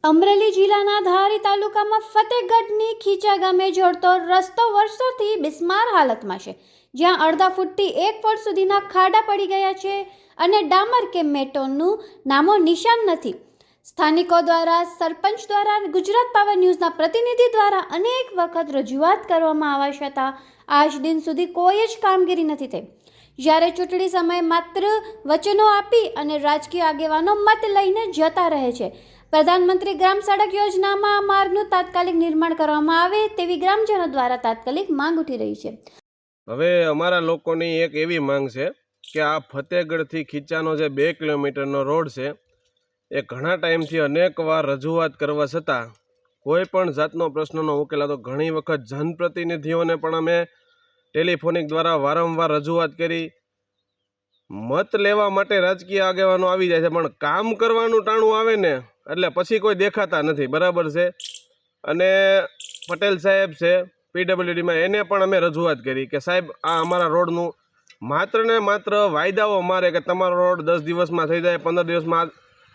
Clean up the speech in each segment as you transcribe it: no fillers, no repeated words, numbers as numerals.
અમરેલી જિલ્લાના ધારી તાલુકામાં ફતેગઢની ખીચા ગામે જોડતો રસ્તો વર્ષોથી બિસ્માર હાલતમાં છે, જ્યાં અડધા ફૂટથી 1 ફૂટ સુધીના ખાડા પડી ગયા છે અને ડામર કે મેટોનનું નામો નિશાન નથી. સ્થાનિકો દ્વારા, સરપંચ દ્વારા, ગુજરાત પાવર ન્યૂઝના પ્રતિનિધિ દ્વારા અનેક વખત રજૂઆત કરવામાં આવવા છતાં આજ દિન સુધી કોઈ જ કામગીરી નથી થઈ. જ્યારે ચૂંટણી સમયે માત્ર વચનો આપી અને રાજકીય આગેવાનો મત લઈને જતા રહે છે. પ્રધાનમંત્રી ગ્રામ સડક યોજનામાં આ માર્ગનું તાત્કાલિક નિર્માણ કરવામાં આવે તેવી ગ્રામજનો દ્વારા તાત્કાલિક માંગ ઉઠી રહી છે. હવે અમારા લોકોની એક એવી માંગ છે કે આ ફતેગઢથી ખીચાનો જે 2 કિલોમીટરનો રોડ છે એ ઘણા ટાઈમથી અનેકવાર રજૂઆત કરવા છતાં કોઈ પણ જાતનો પ્રશ્નનો ઉકેલ તો ઘણી વખત જનપ્રતિનિધિઓને પણ અમે ટેલિફોનિક દ્વારા વારંવાર રજૂઆત કરી. મત લેવા માટે રાજકીય આગેવાનો આવી જાય છે, પણ કામ કરવાનું ટાણું આવે ને એટલે પછી કોઈ દેખાતા નથી. બરાબર છે. અને પટેલ સાહેબ છે PWDમાં, એને પણ અમે રજૂઆત કરી કે સાહેબ આ અમારા રોડનું માત્ર ને માત્ર વાયદાઓ મારે કે તમારો રોડ 10 દિવસમાં થઈ જાય, 15 દિવસમાં.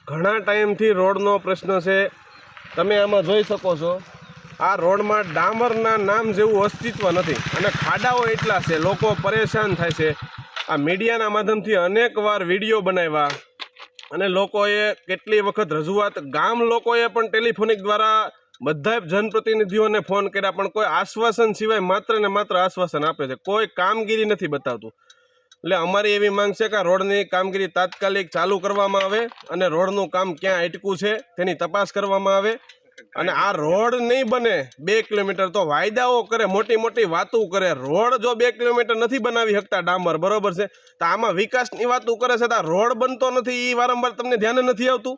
ઘણા ટાઈમથી રોડનો પ્રશ્ન છે. તમે આમાં જોઈ શકો છો, આ રોડમાં ડામરના નામ જેવું અસ્તિત્વ નથી અને ખાડાઓ એટલા છે, લોકો પરેશાન થાય છે. આ મીડિયાના માધ્યમથી અનેકવાર વિડીયો બનાવ્યા અને લોકોએ કેટલી વખત રજૂઆત, ગામ લોકોએ પણ ટેલિફોનિક દ્વારા બધા જનપ્રતિનિધિઓને ફોન કર્યા, પણ કોઈ આશ્વાસન સિવાય માત્ર ને માત્ર આશ્વાસન આપે છે, કોઈ કામગીરી નથી બતાવતું. એટલે અમારી એવી માંગ છે કે આ રોડની કામગીરી તાત્કાલિક ચાલુ કરવામાં આવે અને રોડનું કામ ક્યાં અટક્યું છે તેની તપાસ કરવામાં આવે. અને આ રોડ નહીં બને 2 કિલોમીટર તો વાયદાઓ કરે, મોટી મોટી વાતો કરે. રોડ જો 2 કિલોમીટર નથી બનાવી શકતા ડામર, બરોબર છે, તો આમાં વિકાસની વાતો કરે છે, તો આ રોડ બનતો નથી. એ વારંવાર તમને ધ્યાન નથી આવતું.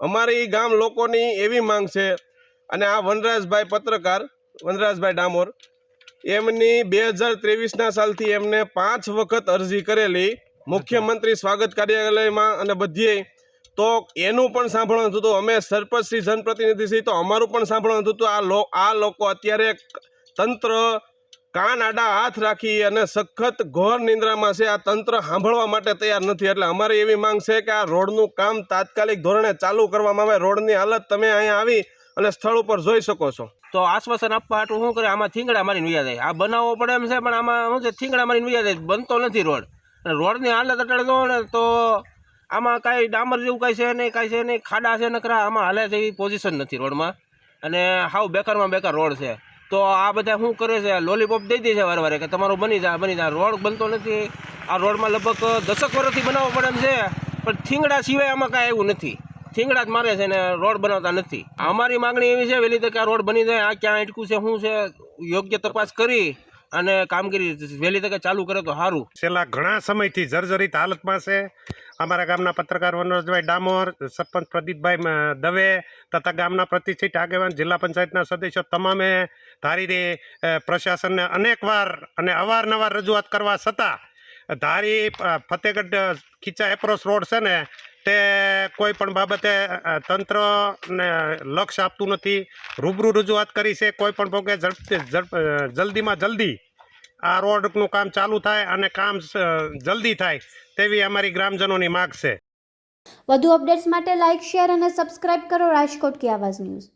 અમારી ગામ લોકોની એવી માંગ છે. અને આ વનરાજભાઈ પત્રકાર, વનરાજભાઈ ડામોર, એમની 2023ના સાલથી એમને 5 વખત અરજી કરેલી મુખ્યમંત્રી સ્વાગત કાર્યાલયમાં અને બધીએ, તો એનું પણ સાંભળવાનું હતું. અમે સરપંચશ્રી જનપ્રતિનિધિ છીએ તો અમારું પણ સાંભળવાનું હતું. આ લોકો અત્યારે તંત્ર કાન આડા હાથ રાખી અને સખત ઘોર નિંદ્રામાં છે. આ તંત્ર સાંભળવા માટે તૈયાર નથી. એટલે અમારી એવી માંગ છે કે આ રોડનું કામ તાત્કાલિક ધોરણે ચાલુ કરવામાં આવે. રોડની હાલત તમે અહીંયા આવી અને સ્થળ ઉપર જોઈ શકો છો. તો આશ્વાસન આપવા હાટું શું કરે, આમાં થીંગડા મારીને વયા જાય. આ બનાવવો પડે એમ છે, પણ આમાં શું છે, થીંગડા મારીને વયા જાય, બનતો નથી રોડ. અને રોડની હાલત અટાડે જો ને તો આમાં કાંઈ ડામર જેવું કાંઈ છે નહીં, કાંઈ છે નહીં, ખાડા છે નકરા. આમાં હાલે જેવી પોઝિશન નથી રોડમાં અને હાવ બેકારમાં બેકાર રોડ છે. તો આ બધા શું કરે છે, લોલીપોપ દઈ દે છે વારે કે તમારું બની જાય. રોડ બનતો નથી. આ રોડમાં લગભગ 10 વર્ષથી બનાવવો પડે એમ છે, પણ થીંગડા સિવાય આમાં કાંઈ એવું નથી. થીંગડા જ મારે છે ને રોડ બનાવતા નથી. અમારી માગણી એવી છે વહેલી તકે આ રોડ બની જાય. આ ક્યાં અટકું છે, શું છે, યોગ્ય તપાસ કરી અને કામગીરી વહેલી તકે ચાલુ કરે તો સારું. છેલ્લા ઘણા સમયથી જર્જરિત હાલતમાં છે. અમારા ગામના પત્રકાર વનરાજભાઈ ડામોર, સરપંચ પ્રદીપભાઈ દવે તથા ગામના પ્રતિષ્ઠિત આગેવાન, જિલ્લા પંચાયતના સદસ્યો તમામે ધારી પ્રશાસનને અનેકવાર અને અવારનવાર રજૂઆત કરવા છતાં ધારી ફતેગઢ ખીચા એપ્રોચ રોડ છે ને તે કોઈ પણ બાબતે તંત્રને લક્ષ્ય આપતું નથી. રૂબરૂ રજૂઆત કરી છે. કોઈ પણ ભોગે જલ્દીમાં જલ્દી આ રોડનું કામ ચાલુ થાય અને કામ જલ્દી થાય તેવી અમારી ગ્રામજનોની માગ છે. વધુ અપડેટ્સ માટે લાઇક, શેર અને સબસ્ક્રાઇબ કરો રાજકોટ કી આવાઝ ન્યૂઝ.